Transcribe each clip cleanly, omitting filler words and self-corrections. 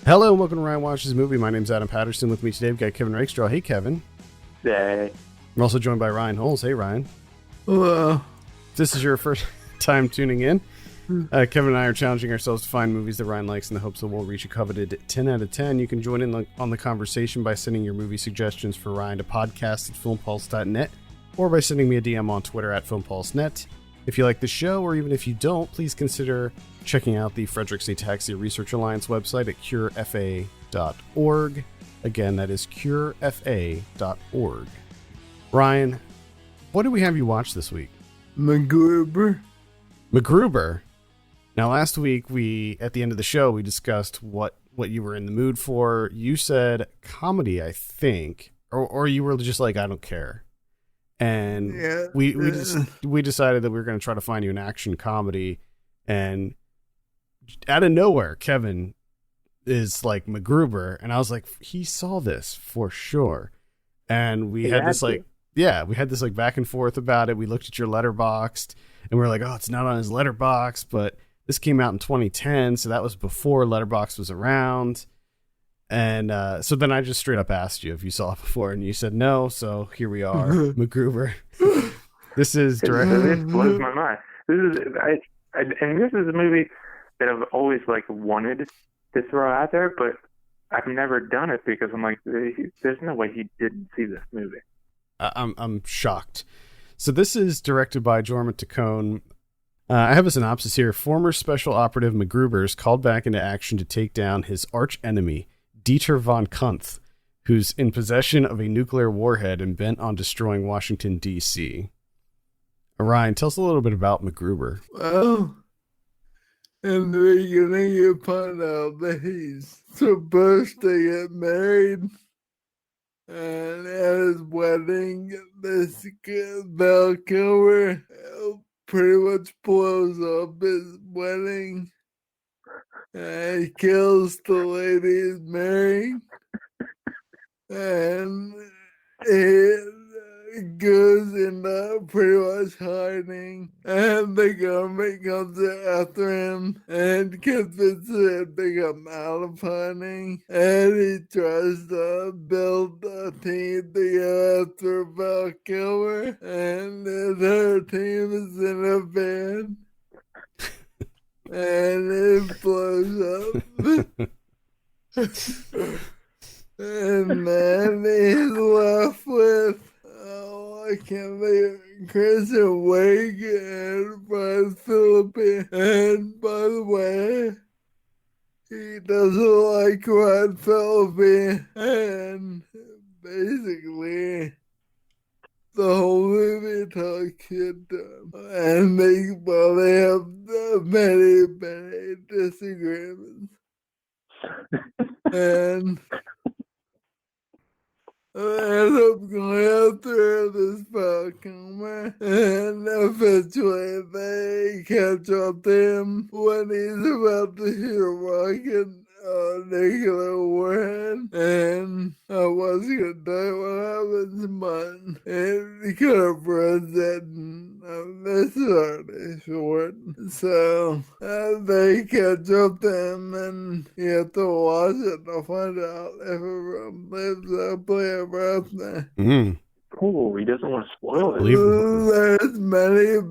Hello and welcome to Ryan Watches Movie. My name's Adam Patterson. With me today, we've got Kevin Rakestraw. Hey, Kevin. Hey. I'm also joined by Ryan Holes. Hey, Ryan. Hello. If this is your first time tuning in, Kevin and I are challenging ourselves to find movies that Ryan likes in the hopes that we'll reach a coveted 10 out of 10. You can join in on the conversation by sending your movie suggestions for Ryan to podcast@filmpulse.net or by sending me a DM on Twitter @filmpulsenet. If you like the show, or even if you don't, please consider checking out the Frederick's Ataxia Research Alliance website at curefa.org. Again, that is curefa.org. Ryan, what do we have you watch this week? MacGruber. MacGruber. Now, last week, at the end of the show, we discussed what you were in the mood for. You said comedy, I think, or you were just like, I don't care. And Yeah. we decided that we were going to try to find you an action comedy, and out of nowhere, Kevin is like MacGruber, and I was like, he saw this for sure. And we had this back and forth about it. We looked at your Letterboxd, and we were like, oh, it's not on his Letterboxd, but this came out in 2010, so that was before Letterboxd was around. And so then I just straight up asked you if you saw it before, and you said no. So here we are, MacGruber. This is direct. It blows my mind. This is a movie that I've always wanted to throw out there, but I've never done it because I'm like, there's no way he didn't see this movie. I'm shocked. So this is directed by Jorma Taccone. I have a synopsis here. Former special operative MacGruber is called back into action to take down his arch enemy, Dieter von Kunth, who's in possession of a nuclear warhead and bent on destroying Washington, D.C. Ryan, tell us a little bit about MacGruber. Well, in the beginning, you find out that he's supposed to get married. And at his wedding, this Val Kilmer pretty much blows up his wedding. And he kills the lady he's marrying. And it goes into pretty much hiding. And the government comes after him and convinces him to come out of hiding. And he tries to build a team to go after Val Kilmer. And her team is in a van. And it blows up. And then he's left with, I can't think, Kristen Wiig and Brad Philippe. And by the way, he doesn't like Brad Philippe. And basically, the whole movie talks shit to him. And they have many disagreements. And they end up going after this Falconer, and eventually they catch up to him when he's about to shoot a rocket on nuclear warhead. And I wasn't gonna tell you what happens, but it kind of runs it, and this is already short. So they catch up to him, and you have to watch it to find out if everyone lives happily ever after. Cool, he doesn't want to spoil it. There's many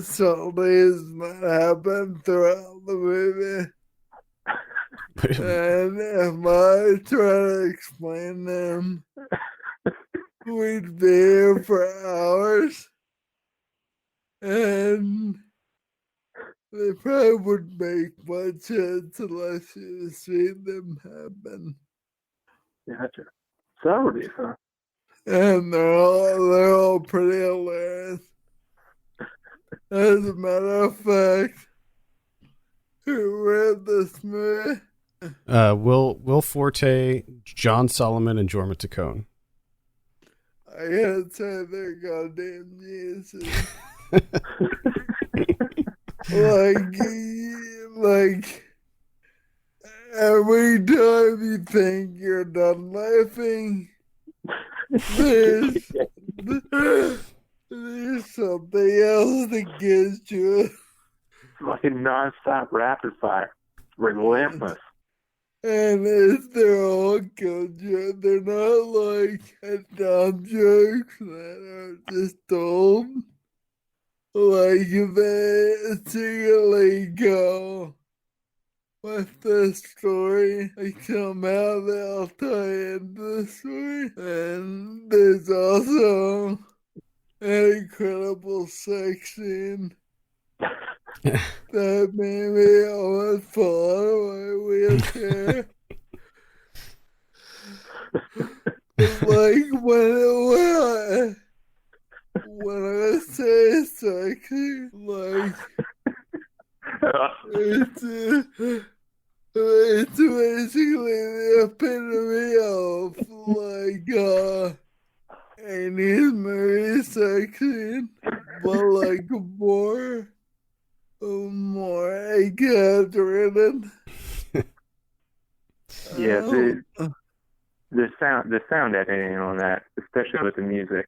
subtleties that happen throughout the movie. And if I try to explain them, we'd be here for hours. And they probably wouldn't make much sense unless you see them happen. Gotcha. So that would be fun. And they're all pretty hilarious. As a matter of fact, who read this movie? Will Forte, John Solomon, and Jorma Taccone. I gotta say they're goddamn geniuses. like every time you think you're done laughing, there's something else that gets you. Fucking non-stop rapid fire. Relentless. And it's their own culture. They're not like dumb jokes that are just told. Like they secretly go with the story. Like somehow they all tie into the story. And there's also an incredible sex scene that made me almost fall out of my wheelchair. Like when I say sexy, like it's basically the epitome of like any movie sex scene, but like more exaggerated. Yeah, the sound editing on that, especially with the music.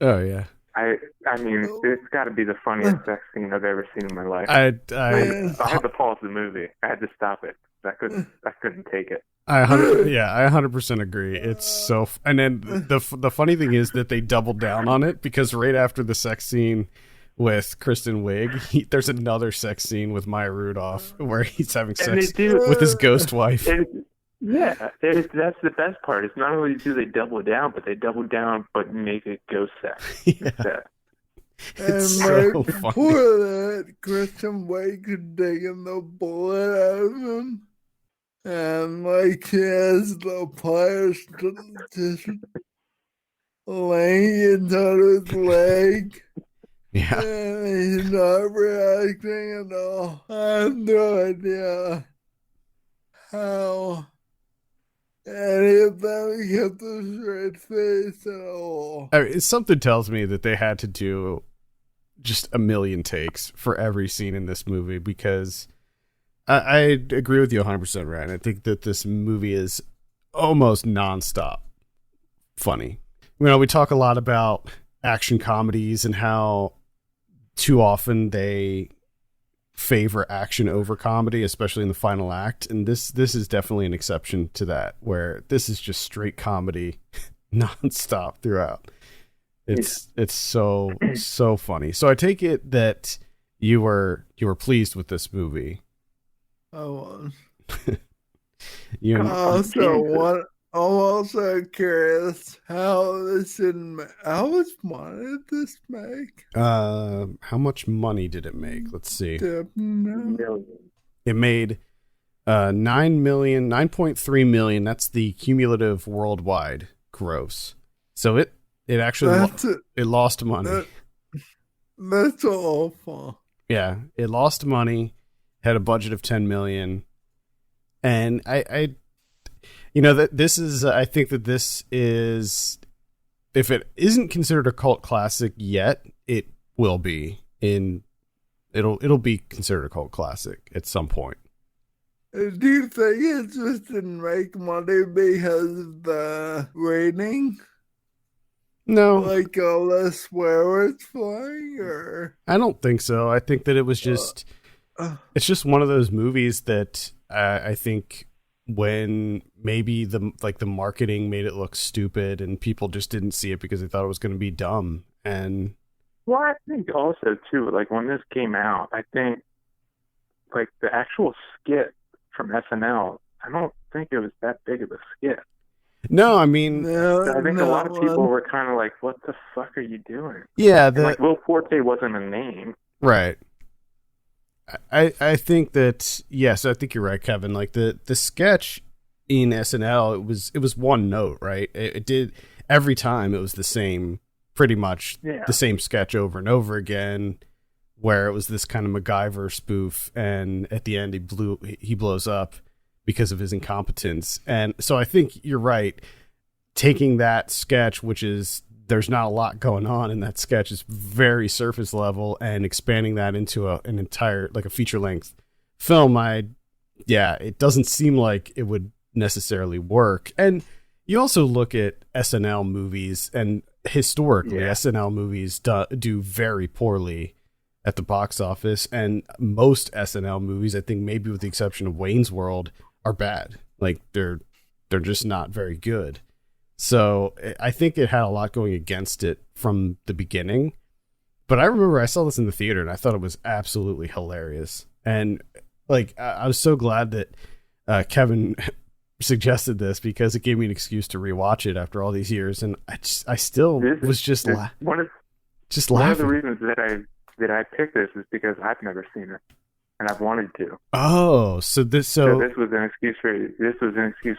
Oh yeah. I mean, it's got to be the funniest sex scene I've ever seen in my life. I had to pause the movie. I had to stop it. I couldn't take it. I 100% agree. It's so, and then the funny thing is that they doubled down on it, because right after the sex scene with Kristen Wiig, there's another sex scene with Maya Rudolph where he's having sex with his ghost wife. Yeah, that's the best part. It's not only do they double down, but they double down but make it ghost sex. Yeah. It's and so right funny. before that, Kristen Wiig had taken the bullet out of him, and like he has the pliers just laying inside his leg. Yeah. And he's not reacting at all. I have no idea how any of them kept a straight face at all. I mean, something tells me that they had to do just a million takes for every scene in this movie, because I agree with you 100%, Ryan. I think that this movie is almost nonstop funny. You know, we talk a lot about action comedies and how too often they favor action over comedy, especially in the final act, and this is definitely an exception to that, where this is just straight comedy nonstop throughout. It's so funny. So I take it that you were pleased with this movie. I was. You I'm also curious how much money did this make? how much money did it make? Let's see. Million. It made 9.3 million. That's the cumulative worldwide gross. So it actually it lost money. That's awful. Yeah, it lost money. Had a budget of 10 million, and I you know that this is. I think that this is, if it isn't considered a cult classic yet, it will be. It'll be considered a cult classic at some point. Do you think it just didn't make money because of the rating? No, Like all the swear words flying, or I don't think so. I think that it was just. It's just one of those movies that I think, when maybe the marketing made it look stupid and people just didn't see it because they thought it was going to be dumb. And well, I think also too, like when this came out, I think like the actual skit from SNL, I don't think it was that big of a skit. no, I mean, I think a lot of people were kind of like, "What the fuck are you doing?" Yeah, like Will Forte wasn't a name, right? I think that, yes, I think you're right, Kevin. Like the sketch in SNL, it was one note, right? It did every time. It was the same, pretty much the same sketch over and over again, where it was this kind of MacGyver spoof, and at the end he blows up because of his incompetence. And so I think you're right. Taking that sketch, which is, there's not a lot going on in that sketch, is very surface level, and expanding that into an entire, like a feature length film, it doesn't seem like it would necessarily work. And you also look at SNL movies, and historically SNL movies do very poorly at the box office, and most SNL movies, I think maybe with the exception of Wayne's World, are bad. Like they're just not very good. So I think it had a lot going against it from the beginning. But I remember I saw this in the theater and I thought it was absolutely hilarious. And like I was so glad that Kevin suggested this because it gave me an excuse to rewatch it after all these years. And I still was just one of laughing. the reasons that I picked this is because I've never seen it and I've wanted to. Oh, so this was an excuse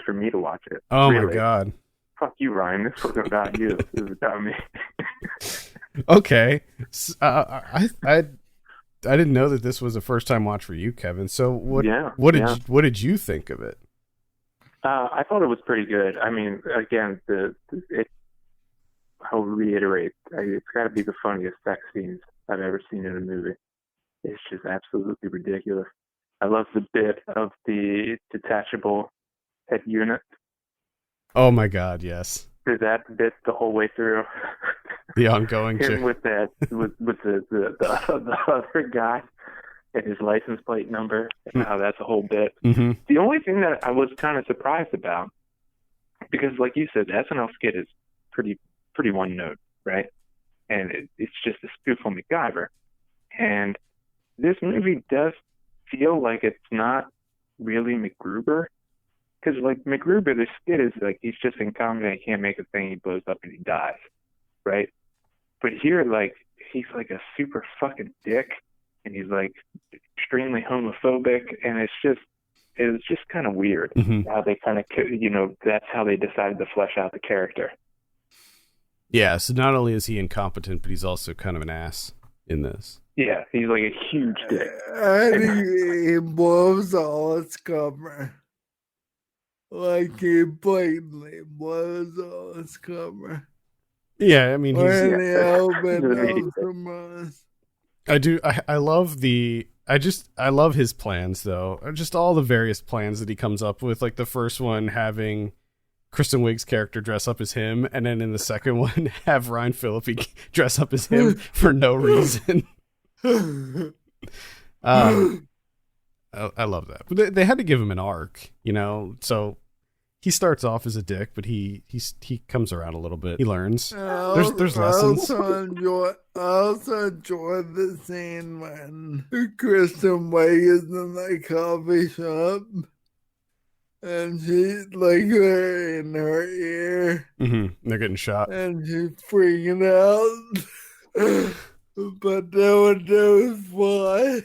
for me to watch it. Oh really. My God. Fuck you, Ryan. This wasn't about you. This was about me. Okay. I didn't know that this was a first time watch for you, Kevin. So what did you think of it? I thought it was pretty good. I mean, again, I'll reiterate, it's got to be the funniest sex scenes I've ever seen in a movie. It's just absolutely ridiculous. I love the bit of the detachable head unit. Oh my God, yes. There's that bit the whole way through. The ongoing him with the other guy and his license plate number and how that's a whole bit. Mm-hmm. The only thing that I was kind of surprised about, because like you said, the SNL skit is pretty one note, right? And it's just a spoof on MacGyver. And this movie does feel like it's not really MacGruber. Because, like, MacGruber, the skit is, like, he's just incompetent, he can't make a thing, he blows up and he dies, right? But here, like, he's, like, a super fucking dick, and he's, like, extremely homophobic, and it's just kind of weird how they kind of, that's how they decided to flesh out the character. Yeah, so not only is he incompetent, but he's also kind of an ass in this. Yeah, he's, like, a huge dick. And he blows all its cover. Like he blatantly blows all his cover. Yeah, I mean, I love his plans though. Just all the various plans that he comes up with. Like the first one having Kristen Wiig's character dress up as him, and then in the second one have Ryan Phillippe dress up as him for no reason. I love that. But they had to give him an arc, so he starts off as a dick, but he comes around a little bit. He learns. There's lessons. I also enjoyed the scene when Kristen Wiig is in the coffee shop and she's like there in her ear. Mm-hmm. They're getting shot. And she's freaking out. But no one knows why.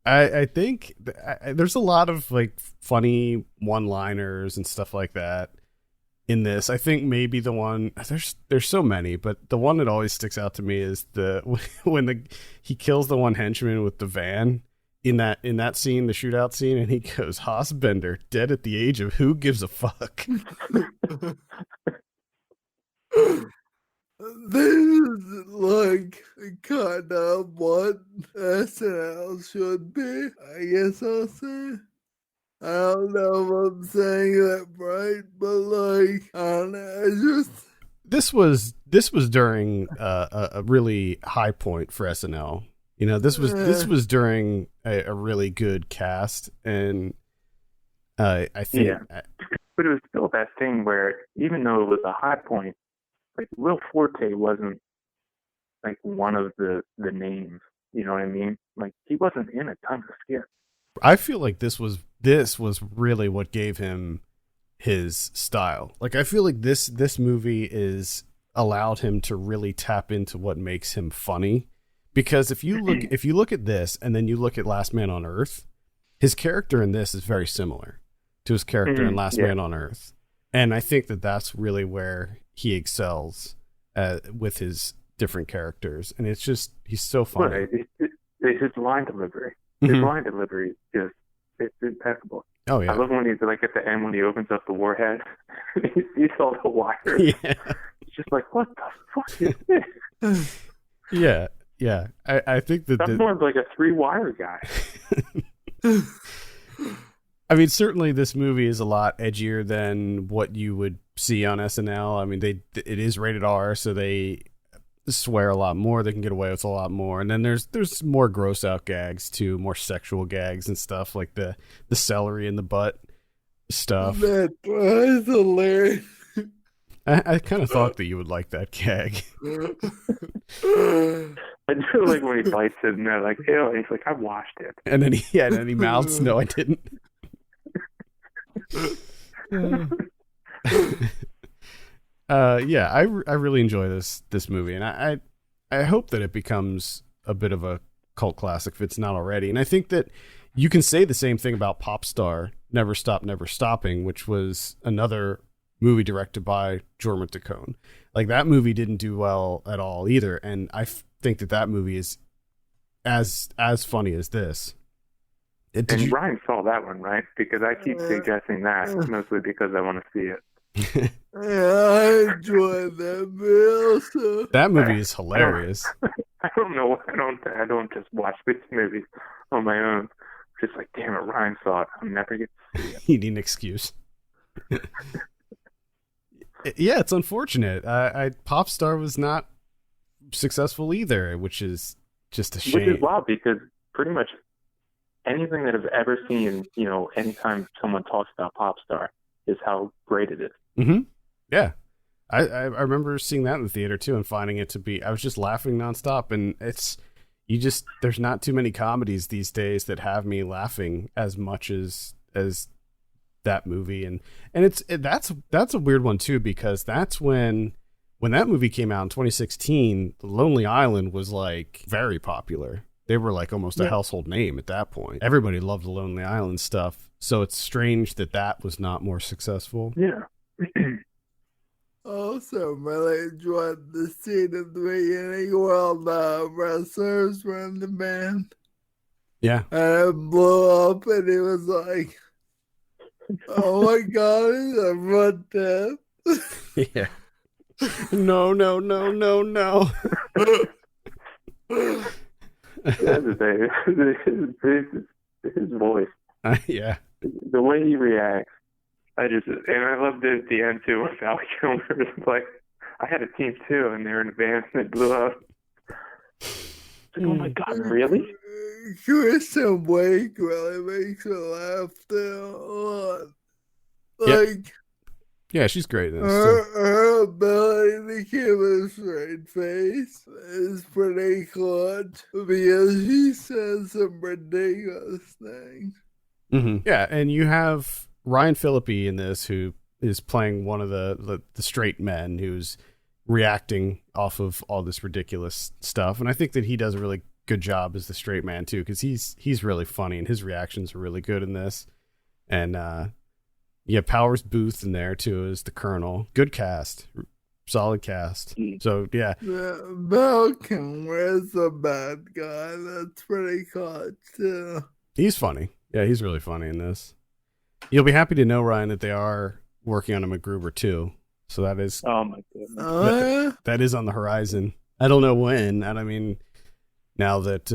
I think there's a lot of like funny one-liners and stuff like that in this. I think maybe the one there's so many, but the one that always sticks out to me is when he kills the one henchman with the van in that scene, the shootout scene, and he goes, "Hossbender, dead at the age of who gives a fuck." This is like kind of what SNL should be, I guess I'll say. I don't know if I'm saying that right, but like, I don't know, it's just... This was during a really high point for SNL. This was during a really good cast, and I think... Yeah. But it was still that thing where, even though it was a high point, like Will Forte wasn't like one of the names, you know what I mean? Like he wasn't in a ton of skits. I feel like this was really what gave him his style. Like I feel like this movie is allowed him to really tap into what makes him funny. Because if you look at this and then you look at Last Man on Earth, his character in this is very similar to his character in Last Man on Earth. And I think that that's really where he excels with his different characters, and it's just he's so funny. His line delivery, is it's impeccable. Oh yeah, I love when he's like at the end when he opens up the warhead, he sees all the wires. Yeah, it's just like what the fuck is this? Yeah. I think that's more of like a 3-wire guy. I mean, certainly this movie is a lot edgier than what you would see on SNL. I mean, it is rated R, so they swear a lot more. They can get away with a lot more. And then there's more gross out gags too, more sexual gags and stuff like the celery in the butt stuff. That was hilarious. I kind of thought that you would like that gag. I do like when he bites it and they're like, ew, and he's like, I washed it. And then he mouths, no, I didn't. Yeah, I really enjoy this movie, and I hope that it becomes a bit of a cult classic if it's not already. And I think that you can say the same thing about Pop Star, Never Stop, Never Stopping, which was another movie directed by Jorma Taccone. Like, that movie didn't do well at all either, and I think that movie is as funny as this. Ryan saw that one, right? Because I keep suggesting that mostly because I want to see it. Yeah, I enjoyed that movie also. That movie is hilarious. I don't know. I don't just watch these movies on my own. Just like, damn it, Ryan saw it. I'll never get to see it. You need an excuse. Yeah, it's unfortunate. Pop Star was not successful either, which is just a shame. Which is wild because pretty much anything that I've ever seen, anytime someone talks about Pop Star, is how great it is. Mm-hmm. Yeah. I remember seeing that in the theater too and finding it to be, I was just laughing nonstop, and there's not too many comedies these days that have me laughing as much as that movie. And that's a weird one too, because that's when that movie came out in 2016, Lonely Island was like very popular. They were like almost a household name at that point. Everybody loved the Lonely Island stuff. So it's strange that was not more successful. Yeah. Also, really enjoyed the scene at the beginning while the wrestlers were in the band. Yeah. And it blew up, and he was like, oh my God, is everyone dead? Yeah. No. His voice. Yeah. The way he reacts. And I loved it at the end too when Val Kilmer was like, I had a team too, and they were in a band and it blew up. It's like, oh my God, really? Kristen Wiig really makes me laugh a lot. Like, yeah, she's great in this. Her ability to keep a straight face is pretty clutch because she says some ridiculous things. Mm-hmm. Yeah, and you have Ryan Phillippe in this, who is playing one of the straight men who's reacting off of all this ridiculous stuff. And I think that he does a really good job as the straight man too, because he's really funny and his reactions are really good in this. And Powers Booth in there too as the Colonel. Good cast, solid cast. So yeah, Val Kilmer is a bad guy. That's pretty clutch too. He's funny. Yeah, he's really funny in this. You'll be happy to know, Ryan, that they are working on a MacGruber too. So that is, oh my goodness, that is on the horizon. I don't know when. And I mean, now that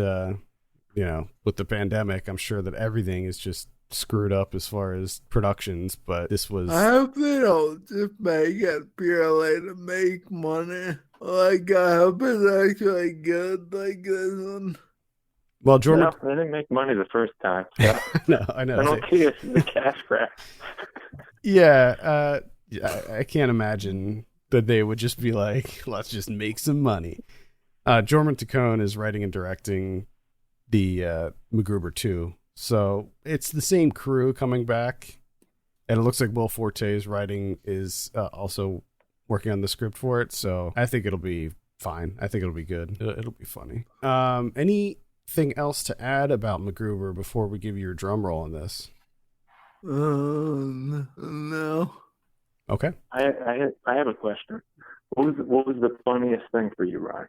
with the pandemic, I'm sure that everything is just screwed up as far as productions. But this was. I hope they don't just make it purely to make money. Like, I hope it's actually good, like this one. Well, Jordan, no, they didn't make money the first time. So. No, I know. I don't care if the cash grab. Yeah, I can't imagine that they would just be like, let's just make some money. Jorma Taccone is writing and directing the MacGruber 2. So it's the same crew coming back. And it looks like Will Forte's writing is also working on the script for it. So I think it'll be fine. I think it'll be good. It'll be funny. Anything else to add about MacGruber before we give you your drum roll on this? No. Okay. I have a question. What was the funniest thing for you, Ryan?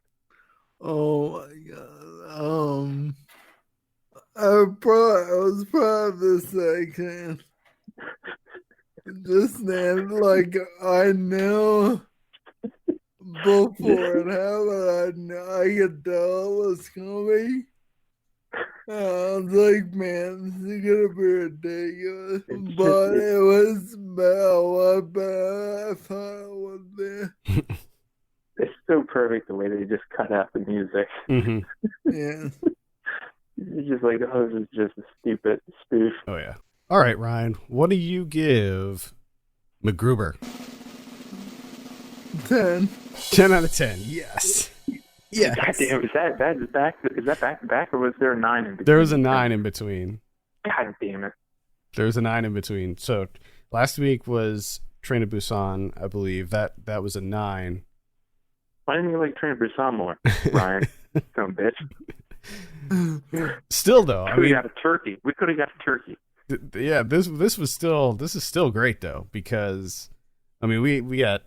Oh my God. I was proud of this section. Just then, like, I knew before it happened, I could tell it was coming. I was like, man, this is gonna be ridiculous. But it was a lot better than I thought it would be. so perfect the way they just cut out the music. Mm-hmm. Yeah. It's just like, oh, this is just a stupid spoof. Oh, yeah. All right, Ryan, what do you give MacGruber? 10. 10 out of 10. Yes. Yes. God damn, is that back to back, or was there a 9 in between? There was a 9 in between. God damn it. There was a 9 in between. So last week was Train to Busan, I believe. That was a 9. Why didn't you like Train to Busan more, Ryan? Some bitch. Still though, I We mean, got a turkey. We could have got a turkey. yeah, this is still great though, because I mean we got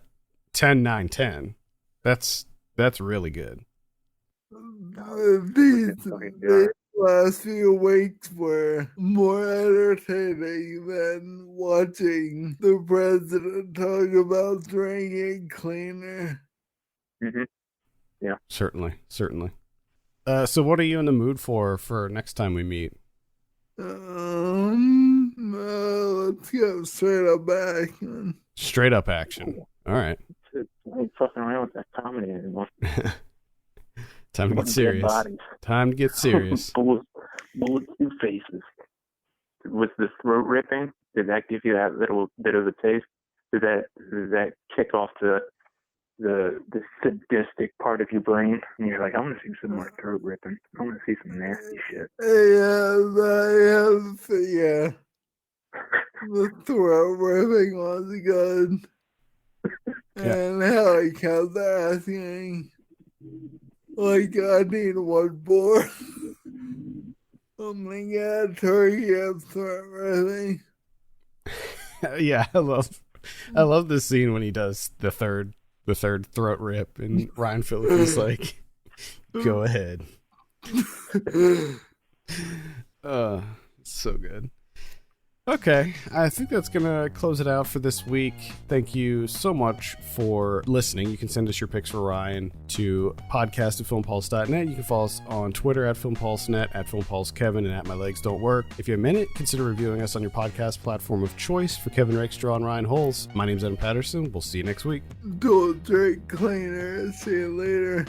10, 9, 10. That's really good. These last few weeks were more entertaining than watching the president talk about drinking cleaner. Mm-hmm. Yeah. Certainly. So what are you in the mood for next time we meet? Let's go straight up back. Straight up action. All right. I ain't fucking around with that comedy anymore. Time to get serious. Bodies. Time to get serious. bullets through faces. Was the throat ripping? Did that give you that little bit of a taste? Did that kick off the sadistic part of your brain? And you're like, I want to see some more throat ripping. I want to see some nasty shit. Yeah. The throat ripping was good. And how he kept asking, like, I need one more. I'm like, yeah, turkey and throat ripping. Yeah, I love this scene when he does the third throat rip, and Ryan Phillippe's like, go ahead. So good. Okay, I think that's going to close it out for this week. Thank you so much for listening. You can send us your picks for Ryan to podcast@filmpulse.net. You can follow us on Twitter @filmpulsenet, @filmpulsekevin, and @mylegsdon'twork. If you have a minute, consider reviewing us on your podcast platform of choice. For Kevin Rakestraw and Ryan Holes, my name's Adam Patterson. We'll see you next week. Don't drink cleaner. See you later.